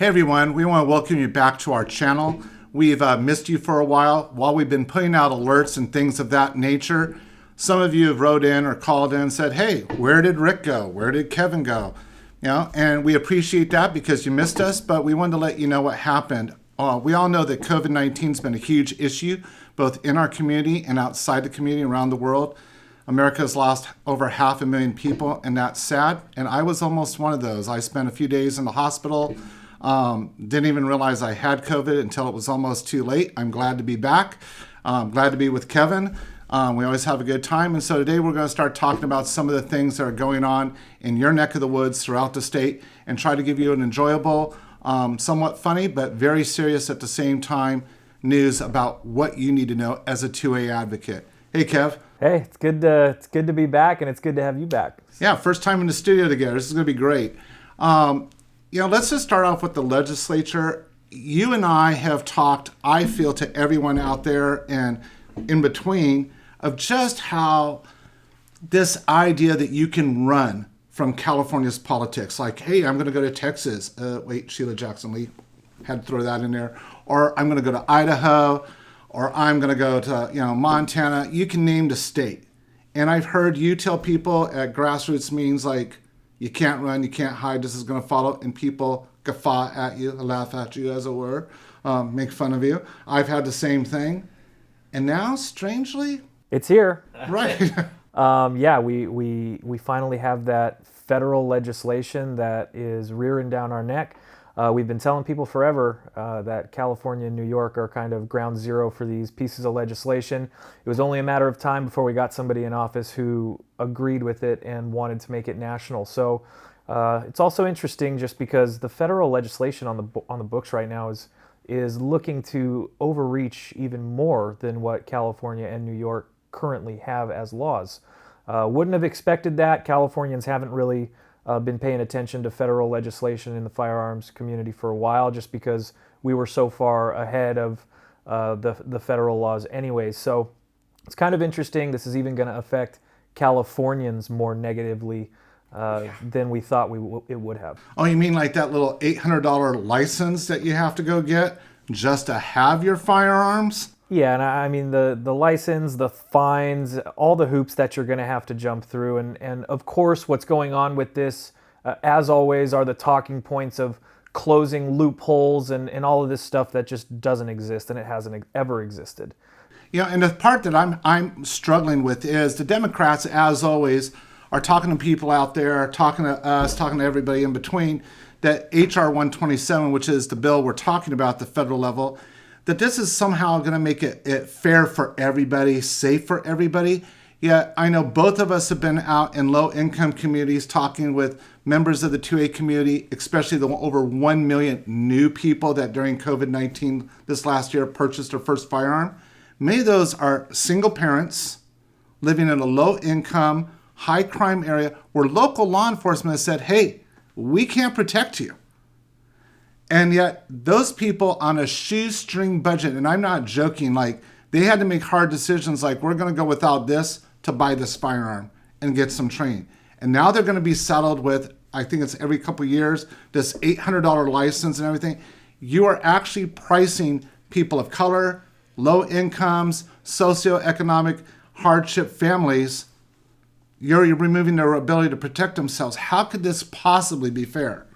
Hey everyone, we want to welcome you back to our channel. We've missed you for a while we've been putting out alerts and things of that nature. Some of you have wrote in or called in and said, hey, where did Rick go? Where did Kevin go? And we appreciate that because you missed us, but we wanted to let you know what happened. We all know that COVID-19 has been a huge issue, both in our community and outside the community around the world. America has lost over 500,000 people, and that's sad. And I was almost one of those. I spent a few days in the hospital. Didn't even realize I had COVID until it was almost too late. I'm glad to be back. Glad to be with Kevin. We always have a good time. And so today we're going to start talking about some of the things that are going on in your neck of the woods throughout the state and try to give you an enjoyable, somewhat funny, but very serious at the same time news about what you need to know as a 2A advocate. Hey, Kev. Hey, it's good to be back, and it's good to have you back. Yeah, first time in the studio together. This is going to be great. Let's just start off with the legislature. You and I have talked, I feel, to everyone out there and in between of just how this idea that you can run from California's politics, like, hey, I'm going to go to Texas. Sheila Jackson Lee had to throw that in there. Or I'm going to go to Idaho, or I'm going to go to Montana. You can name the state. And I've heard you tell people at grassroots meetings like, you can't run, you can't hide, this is going to follow, and people guffaw at you, laugh at you, as it were, make fun of you. I've had the same thing. And now, strangely... It's here. Right. We finally have that federal legislation that is rearing down our neck. We've been telling people forever that California and New York are kind of ground zero for these pieces of legislation. It was only a matter of time before we got somebody in office who agreed with it and wanted to make it national. So it's also interesting just because the federal legislation on the books right now is looking to overreach even more than what California and New York currently have as laws. Wouldn't have expected that. Californians haven't really been paying attention to federal legislation in the firearms community for a while, just because we were so far ahead of the federal laws anyways. So it's kind of interesting. This is even going to affect Californians more negatively than we thought it would have. Oh, you mean like that little $800 license that you have to go get just to have your firearms? Yeah, and I mean the license, the fines, all the hoops that you're going to have to jump through. And of course, what's going on with this, as always, are the talking points of closing loopholes and all of this stuff that just doesn't exist, and it hasn't ever existed. And the part that I'm struggling with is the Democrats, as always, are talking to people out there, talking to us, talking to everybody in between, that H.R. 127, which is the bill we're talking about at the federal level, that this is somehow going to make it fair for everybody, safe for everybody. Yeah, I know both of us have been out in low-income communities talking with members of the 2A community, especially the over 1 million new people that during COVID-19 this last year purchased their first firearm. Many of those are single parents living in a low-income, high-crime area where local law enforcement has said, hey, we can't protect you. And yet those people on a shoestring budget, and I'm not joking, like they had to make hard decisions like we're going to go without this to buy this firearm and get some training. And now they're going to be saddled with, I think it's every couple of years, this $800 license and everything. You are actually pricing people of color, low incomes, socioeconomic hardship families. You're removing their ability to protect themselves. How could this possibly be fair?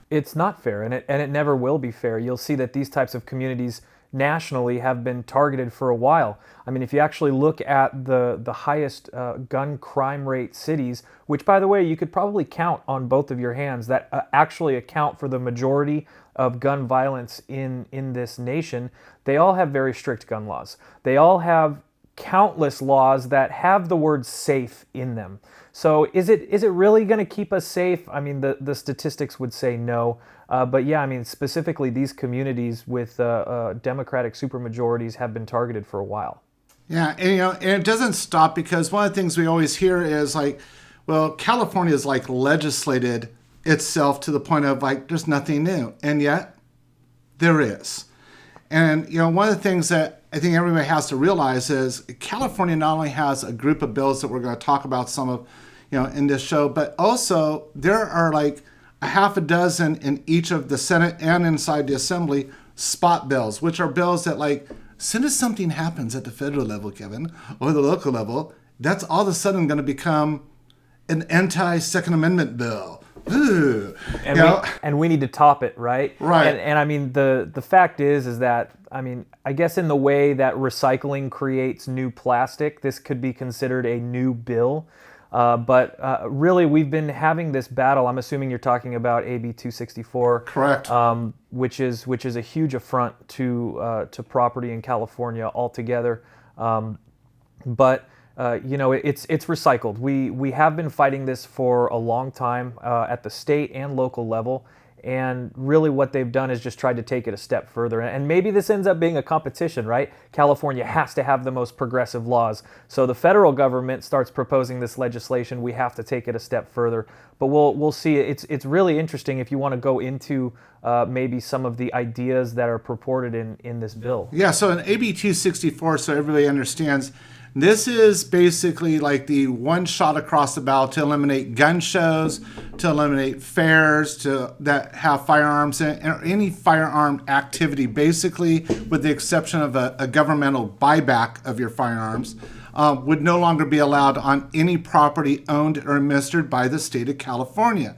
It's not fair, and it never will be fair. You'll see that these types of communities nationally have been targeted for a while. I mean, if you actually look at the highest gun crime rate cities, which, by the way, you could probably count on both of your hands, that actually account for the majority of gun violence in this nation, they all have very strict gun laws. They all have countless laws that have the word safe in them. So is it really going to keep us safe? I mean, the statistics would say no. But yeah, I mean, specifically these communities with Democratic supermajorities have been targeted for a while. Yeah, and it doesn't stop because one of the things we always hear is like, well, California is like legislated itself to the point of like, there's nothing new. And yet there is. And, one of the things that I think everybody has to realize is California not only has a group of bills that we're going to talk about some of, in this show, but also there are like a half a dozen in each of the Senate and inside the Assembly spot bills, which are bills that, like, as soon as something happens at the federal level, Kevin, or the local level, that's all of a sudden going to become an anti-Second Amendment bill. Ooh. And we need to top it, right? Right. And I mean, the fact is that, I mean, I guess in the way that recycling creates new plastic, this could be considered a new bill. But really, we've been having this battle. I'm assuming you're talking about AB 264, Correct. which is a huge affront to property in California altogether. But it's recycled. We have been fighting this for a long time at the state and local level. And really what they've done is just tried to take it a step further. And maybe this ends up being a competition, right? California has to have the most progressive laws. So the federal government starts proposing this legislation. We have to take it a step further. But we'll see. It's really interesting if you want to go into maybe some of the ideas that are purported in this bill. Yeah, so in AB 264, so everybody understands, this is basically like the one shot across the bow to eliminate gun shows, to eliminate fairs that have firearms in, or any firearm activity, basically, with the exception of a governmental buyback of your firearms, would no longer be allowed on any property owned or administered by the state of California.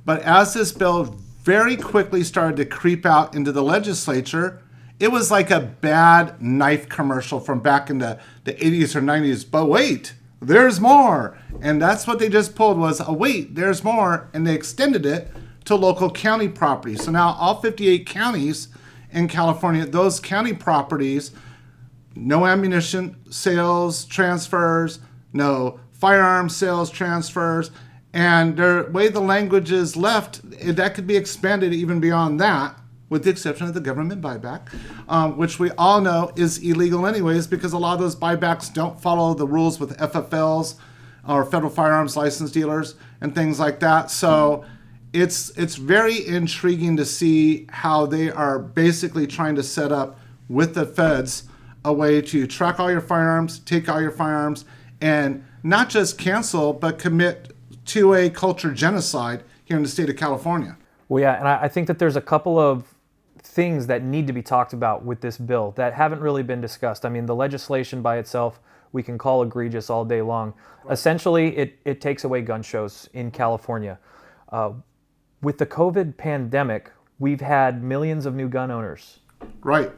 But as this bill very quickly started to creep out into the legislature, it was like a bad knife commercial from back in the 80s or 90s. But wait, there's more. And that's what they just pulled was, oh, wait, there's more. And they extended it to local county properties. So now all 58 counties in California, those county properties, no ammunition sales, transfers, no firearm sales, transfers. And the way the language is left, that could be expanded even beyond that, with the exception of the government buyback, which we all know is illegal anyways, because a lot of those buybacks don't follow the rules with FFLs or federal firearms license dealers and things like that. So it's very intriguing to see how they are basically trying to set up with the feds a way to track all your firearms, take all your firearms, and not just cancel, but commit to a culture genocide here in the state of California. Well, yeah, and I think that there's a couple of things that need to be talked about with this bill that haven't really been discussed. I mean, the legislation by itself, we can call egregious all day long. Right. Essentially, it takes away gun shows in California. With the COVID pandemic, we've had millions of new gun owners. Right.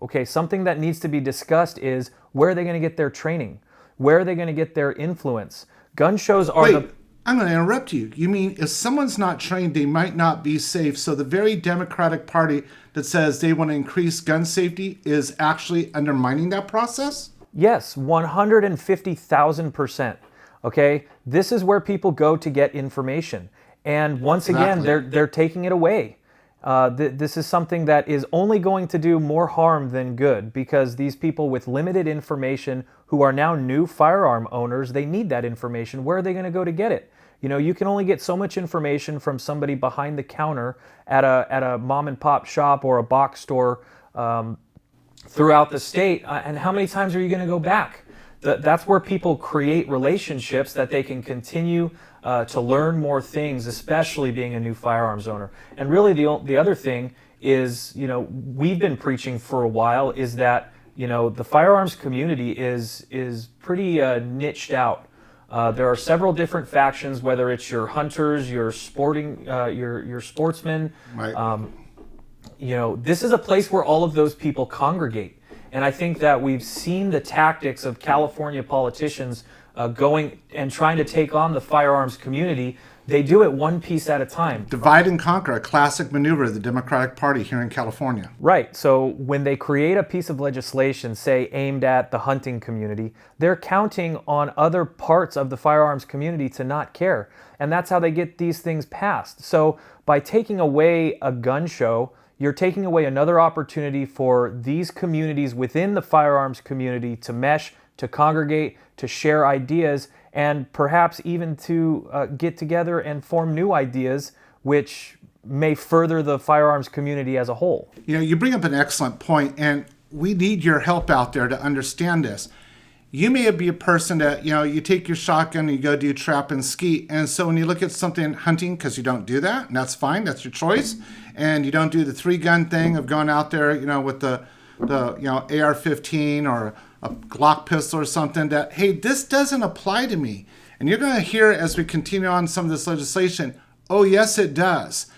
Okay, something that needs to be discussed is, where are they going to get their training? Where are they going to get their influence? Gun shows are I'm going to interrupt you. You mean if someone's not trained, they might not be safe. So the very Democratic Party that says they want to increase gun safety is actually undermining that process? Yes, 150,000%. Okay, this is where people go to get information. And once again, they're taking it away. This is something that is only going to do more harm than good, because these people with limited information who are now new firearm owners, they need that information. Where are they going to go to get it? You know, you can only get so much information from somebody behind the counter at a mom and pop shop or a box store throughout the state. And how many times are you going to go back? That's where people create relationships that they can continue to learn more things, especially being a new firearms owner. And really the other thing is, you know, we've been preaching for a while, is that, you know, the firearms community is pretty niched out. There are several different factions, whether it's your hunters, your sporting, your sportsmen. Right. You know, this is a place where all of those people congregate. And I think that we've seen the tactics of California politicians going and trying to take on the firearms community. They do it one piece at a time. Divide and conquer, a classic maneuver of the Democratic Party here in California. Right. So when they create a piece of legislation, say aimed at the hunting community, they're counting on other parts of the firearms community to not care. And that's how they get these things passed. So by taking away a gun show, you're taking away another opportunity for these communities within the firearms community to mesh, to congregate, to share ideas, and perhaps even to get together and form new ideas which may further the firearms community as a whole. You know, you bring up an excellent point, and we need your help out there to understand this. You may be a person that, you take your shotgun and you go do trap and skeet. And so when you look at something hunting, because you don't do that, and that's fine, that's your choice. And you don't do the 3-gun thing of going out there, with the AR-15 or a Glock pistol or something that, hey, this doesn't apply to me. And you're going to hear as we continue on some of this legislation, oh, yes, it does.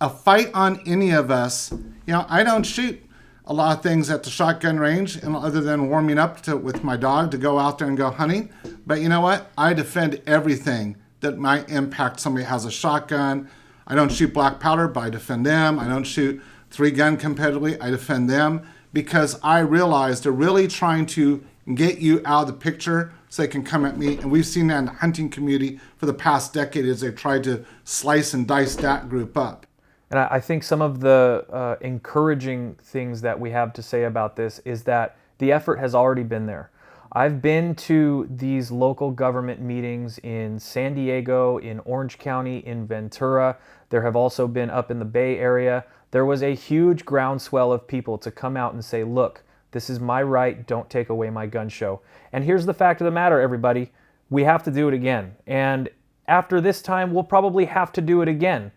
A fight on any of us, I don't shoot a lot of things at the shotgun range, and other than warming up with my dog to go out there and go hunting. But you know what? I defend everything that might impact somebody who has a shotgun. I don't shoot black powder, but I defend them. I don't shoot 3-gun competitively. I defend them because I realize they're really trying to get you out of the picture so they can come at me. And we've seen that in the hunting community for the past decade as they've tried to slice and dice that group up. And I think some of the encouraging things that we have to say about this is that the effort has already been there. I've been to these local government meetings in San Diego, in Orange County, in Ventura. There have also been up in the Bay Area. There was a huge groundswell of people to come out and say, look, this is my right, don't take away my gun show. And here's the fact of the matter, everybody. We have to do it again. And after this time, we'll probably have to do it again.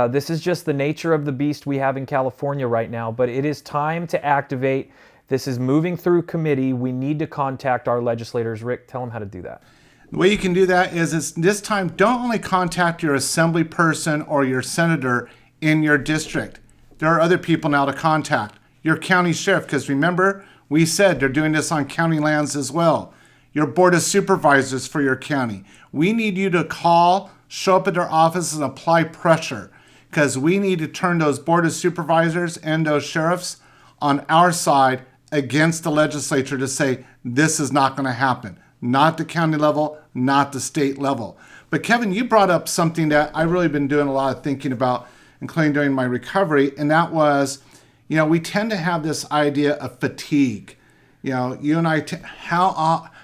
This is just the nature of the beast we have in California right now, but it is time to activate. This is moving through committee. We need to contact our legislators. Rick, tell them how to do that. The way you can do that is this time, don't only contact your assembly person or your senator in your district. There are other people now to contact. Your county sheriff, because remember, we said they're doing this on county lands as well. Your board of supervisors for your county. We need you to call, show up at their offices and apply pressure, because we need to turn those board of supervisors and those sheriffs on our side against the legislature to say this is not going to happen. Not the county level, not the state level. But Kevin, you brought up something that I've really been doing a lot of thinking about, including during my recovery, and that was, we tend to have this idea of fatigue. You and I,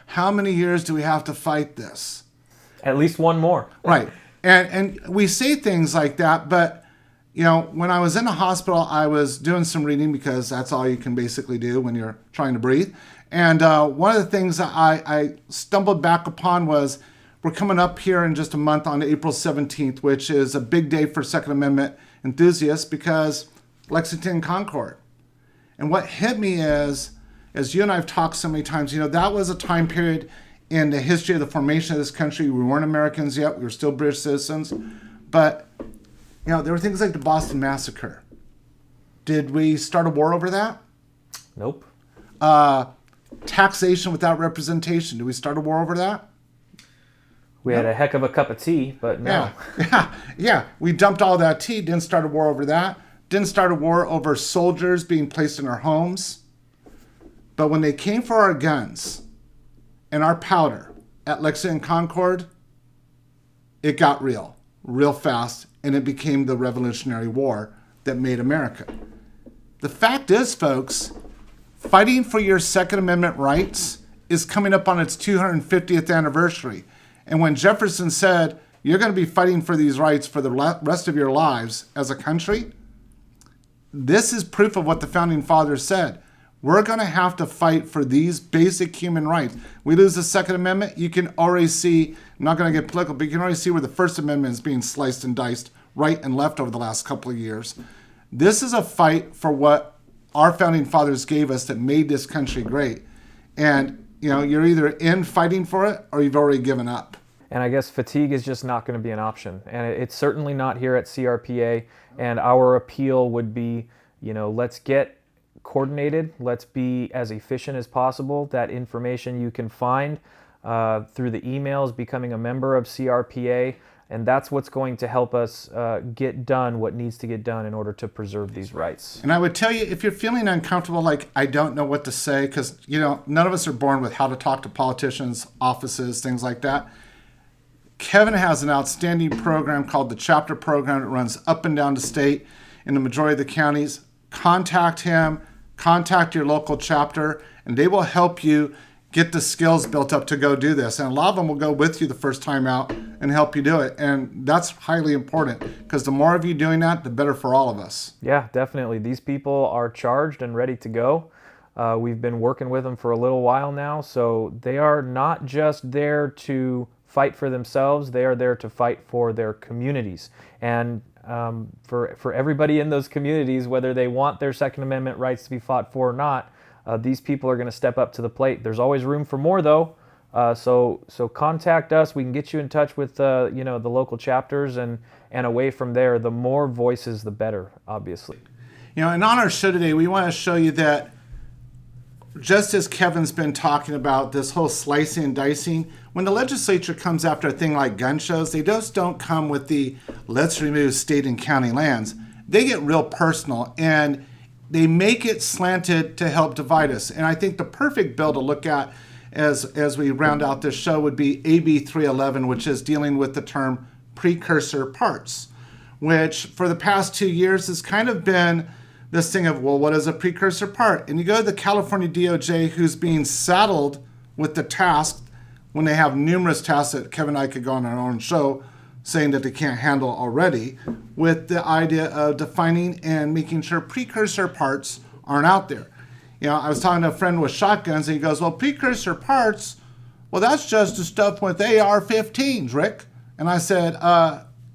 how many years do we have to fight this? At least one more. Right. And we say things like that, but, when I was in the hospital, I was doing some reading because that's all you can basically do when you're trying to breathe. And one of the things that I stumbled back upon was we're coming up here in just a month on April 17th, which is a big day for Second Amendment enthusiasts because Lexington and Concord. And what hit me is, as you and I have talked so many times, that was a time period in the history of the formation of this country. We weren't Americans yet. We were still British citizens. But, there were things like the Boston Massacre. Did we start a war over that? Nope. Taxation without representation. Did we start a war over that? We had a heck of a cup of tea, but no. Yeah. We dumped all that tea. Didn't start a war over that. Didn't start a war over soldiers being placed in our homes. But when they came for our guns and our powder at Lexington and Concord, it got real fast, and it became the Revolutionary War that made America. The fact is, folks, fighting for your Second Amendment rights is coming up on its 250th anniversary. And when Jefferson said, you're going to be fighting for these rights for the rest of your lives as a country, this is proof of what the Founding Fathers said. We're going to have to fight for these basic human rights. We lose the Second Amendment, you can already see, I'm not going to get political, but you can already see where the First Amendment is being sliced and diced right and left over the last couple of years. This is a fight for what our Founding Fathers gave us that made this country great. And, you're either in fighting for it or you've already given up. And I guess fatigue is just not going to be an option. And it's certainly not here at CRPA. And our appeal would be, let's get coordinated. Let's be as efficient as possible. That information you can find through the emails, becoming a member of CRPA. And that's what's going to help us get done what needs to get done in order to preserve these rights. And I would tell you, if you're feeling uncomfortable, like I don't know what to say, because, none of us are born with how to talk to politicians, offices, things like that. Kevin has an outstanding program called the Chapter Program. It runs up and down the state in the majority of the counties. Contact him, contact your local chapter, and they will help you get the skills built up to go do this. And a lot of them will go with you the first time out and help you do it. And that's highly important because the more of you doing that, the better for all of us. Yeah, definitely. These people are charged and ready to go. We've been working with them for a little while now, so they are not just there to fight for themselves, they are there to fight for their communities. And for everybody in those communities, whether they want their Second Amendment rights to be fought for or not, these people are going to step up to the plate. There's always room for more, though. So contact us. We can get you in touch with the local chapters, and away from there, the more voices, the better, obviously. And on our show today, we want to show you that just as Kevin's been talking about this whole slicing and dicing, when the legislature comes after a thing like gun shows, they just don't come with the let's remove state and county lands. They get real personal, and they make it slanted to help divide us. And I think the perfect bill to look at as we round out this show would be AB 311, which is dealing with the term precursor parts, which for the past 2 years has kind of been this thing of, well, what is a precursor part? And you go to the California DOJ, who's being saddled with the task when they have numerous tasks that Kevin and I could go on our own show saying that they can't handle already, with the idea of defining and making sure precursor parts aren't out there. I was talking to a friend with shotguns, and he goes, well, precursor parts, well, that's just the stuff with AR-15s, Rick. And I said,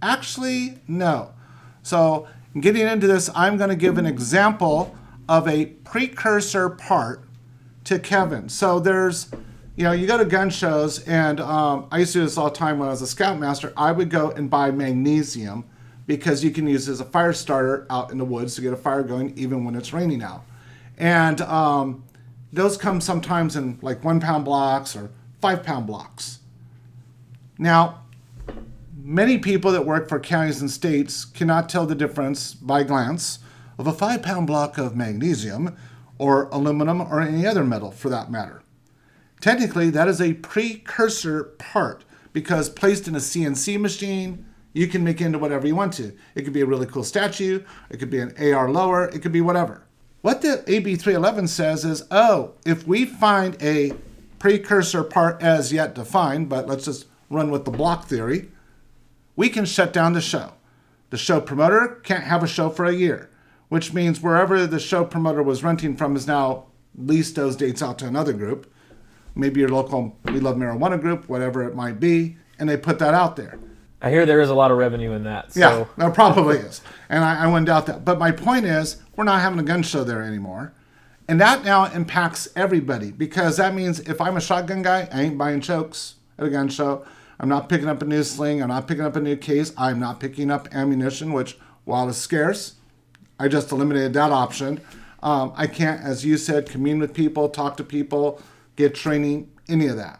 actually, no. So getting into this, I'm going to give an example of a precursor part to Kevin. So there's, you go to gun shows, and I used to do this all the time when I was a scoutmaster. I would go and buy magnesium because you can use it as a fire starter out in the woods to get a fire going even when it's raining out. And those come sometimes in like 1 pound blocks or 5 pound blocks. Now, many people that work for counties and states cannot tell the difference by glance of a 5 pound block of magnesium or aluminum or any other metal for that matter. Technically, that is a precursor part because placed in a CNC machine, you can make it into whatever you want to. It could be a really cool statue, it could be an AR lower, it could be whatever. What the AB 311 says is, if we find a precursor part as yet defined, but let's just run with the block theory, we can shut down the show. The show promoter can't have a show for a year, which means wherever the show promoter was renting from is now leased those dates out to another group, maybe your local We Love Marijuana group, whatever it might be, and they put that out there. I hear there is a lot of revenue in that. So. Yeah, there probably is. And I wouldn't doubt that. But my point is, we're not having a gun show there anymore. And that now impacts everybody, because that means if I'm a shotgun guy, I ain't buying chokes at a gun show. I'm not picking up a new sling. I'm not picking up a new case. I'm not picking up ammunition, which, while it's scarce, I just eliminated that option. I can't, as you said, commune with people, talk to people, get training, any of that.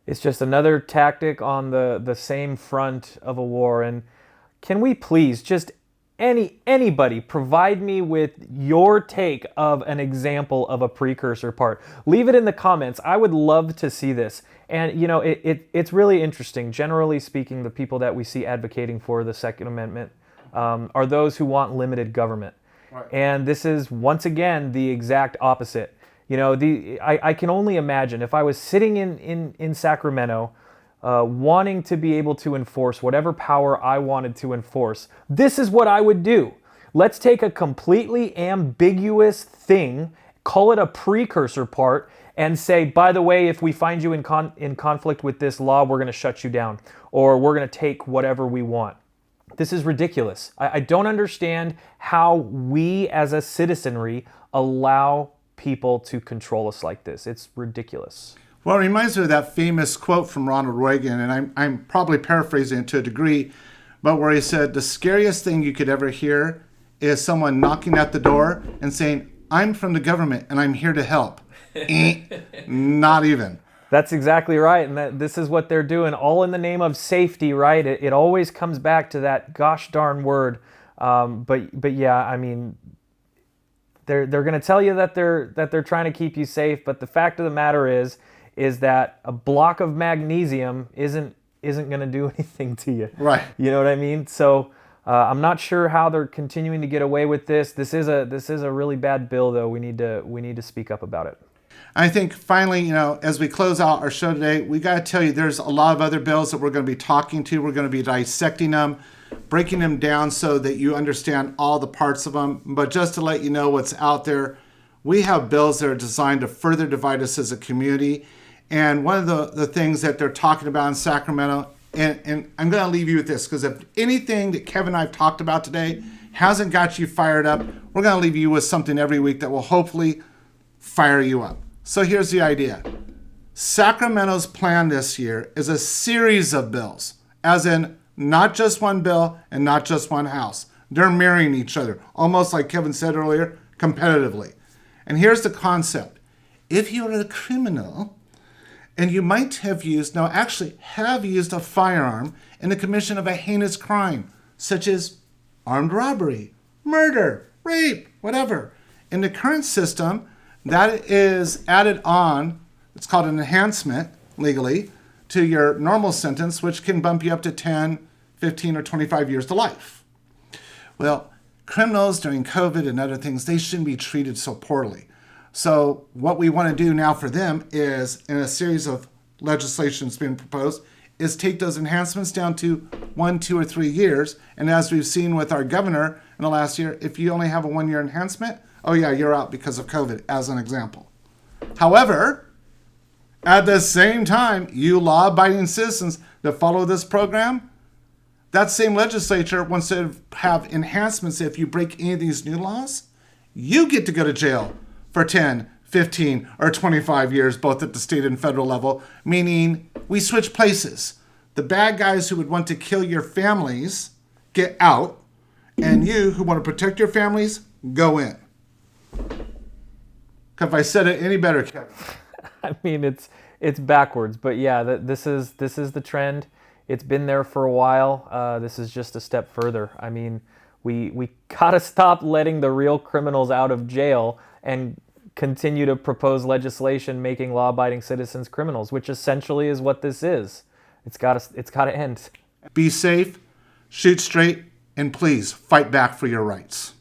It's just another tactic on the same front of a war. And can we please, just anybody, provide me with your take of an example of a precursor part? Leave it in the comments. I would love to see this. And, it's really interesting. Generally speaking, the people that we see advocating for the Second Amendment are those who want limited government. Right. And this is, once again, the exact opposite. I can only imagine if I was sitting in Sacramento wanting to be able to enforce whatever power I wanted to enforce, this is what I would do. Let's take a completely ambiguous thing, call it a precursor part, and say, by the way, if we find you in conflict with this law, we're going to shut you down, or we're going to take whatever we want. This is ridiculous. I don't understand how we as a citizenry allow people to control us like this. It's ridiculous. Well, it reminds me of that famous quote from Ronald Reagan, and I'm probably paraphrasing it to a degree, but where he said, the scariest thing you could ever hear is someone knocking at the door and saying, I'm from the government and I'm here to help. Not even. That's exactly right. And this is what they're doing, all in the name of safety, right? It always comes back to that gosh darn word. But yeah, I mean, they're going to tell you that they're trying to keep you safe, but the fact of the matter is that a block of magnesium isn't going to do anything to you. Right. You know what I mean? So I'm not sure how they're continuing to get away with this. This is a really bad bill, though. We need to speak up about it. I think finally, as we close out our show today, we got to tell you there's a lot of other bills that we're going to be talking to. We're going to be dissecting them, breaking them down so that you understand all the parts of them. But just to let you know what's out there, we have bills that are designed to further divide us as a community. And one of the things that they're talking about in Sacramento, and I'm going to leave you with this, because if anything that Kevin and I have talked about today hasn't got you fired up, we're going to leave you with something every week that will hopefully fire you up. So here's the idea. Sacramento's plan this year is a series of bills, as in not just one bill and not just one house. They're mirroring each other, almost like Kevin said earlier, competitively. And here's the concept. If you are a criminal and you might have used a firearm in the commission of a heinous crime, such as armed robbery, murder, rape, whatever. In the current system, that is added on, it's called an enhancement legally, to your normal sentence, which can bump you up to 10, 15, or 25 years to life. Well, criminals during COVID and other things, they shouldn't be treated so poorly. So what we want to do now for them is, in a series of legislations being proposed, is take those enhancements down to 1, 2, or 3 years. And as we've seen with our governor in the last year, if you only have a 1-year enhancement, oh yeah, you're out because of COVID, as an example. However, at the same time, you law-abiding citizens that follow this program, that same legislature wants to have enhancements. If you break any of these new laws, you get to go to jail for 10, 15, or 25 years, both at the state and federal level, meaning we switch places. The bad guys who would want to kill your families get out, and you who want to protect your families go in. Have I said it any better, Kevin? I mean, it's backwards, but yeah, this is the trend. It's been there for a while. This is just a step further. I mean, we gotta stop letting the real criminals out of jail and continue to propose legislation making law-abiding citizens criminals, which essentially is what this is. It's gotta end. Be safe, shoot straight, and please fight back for your rights.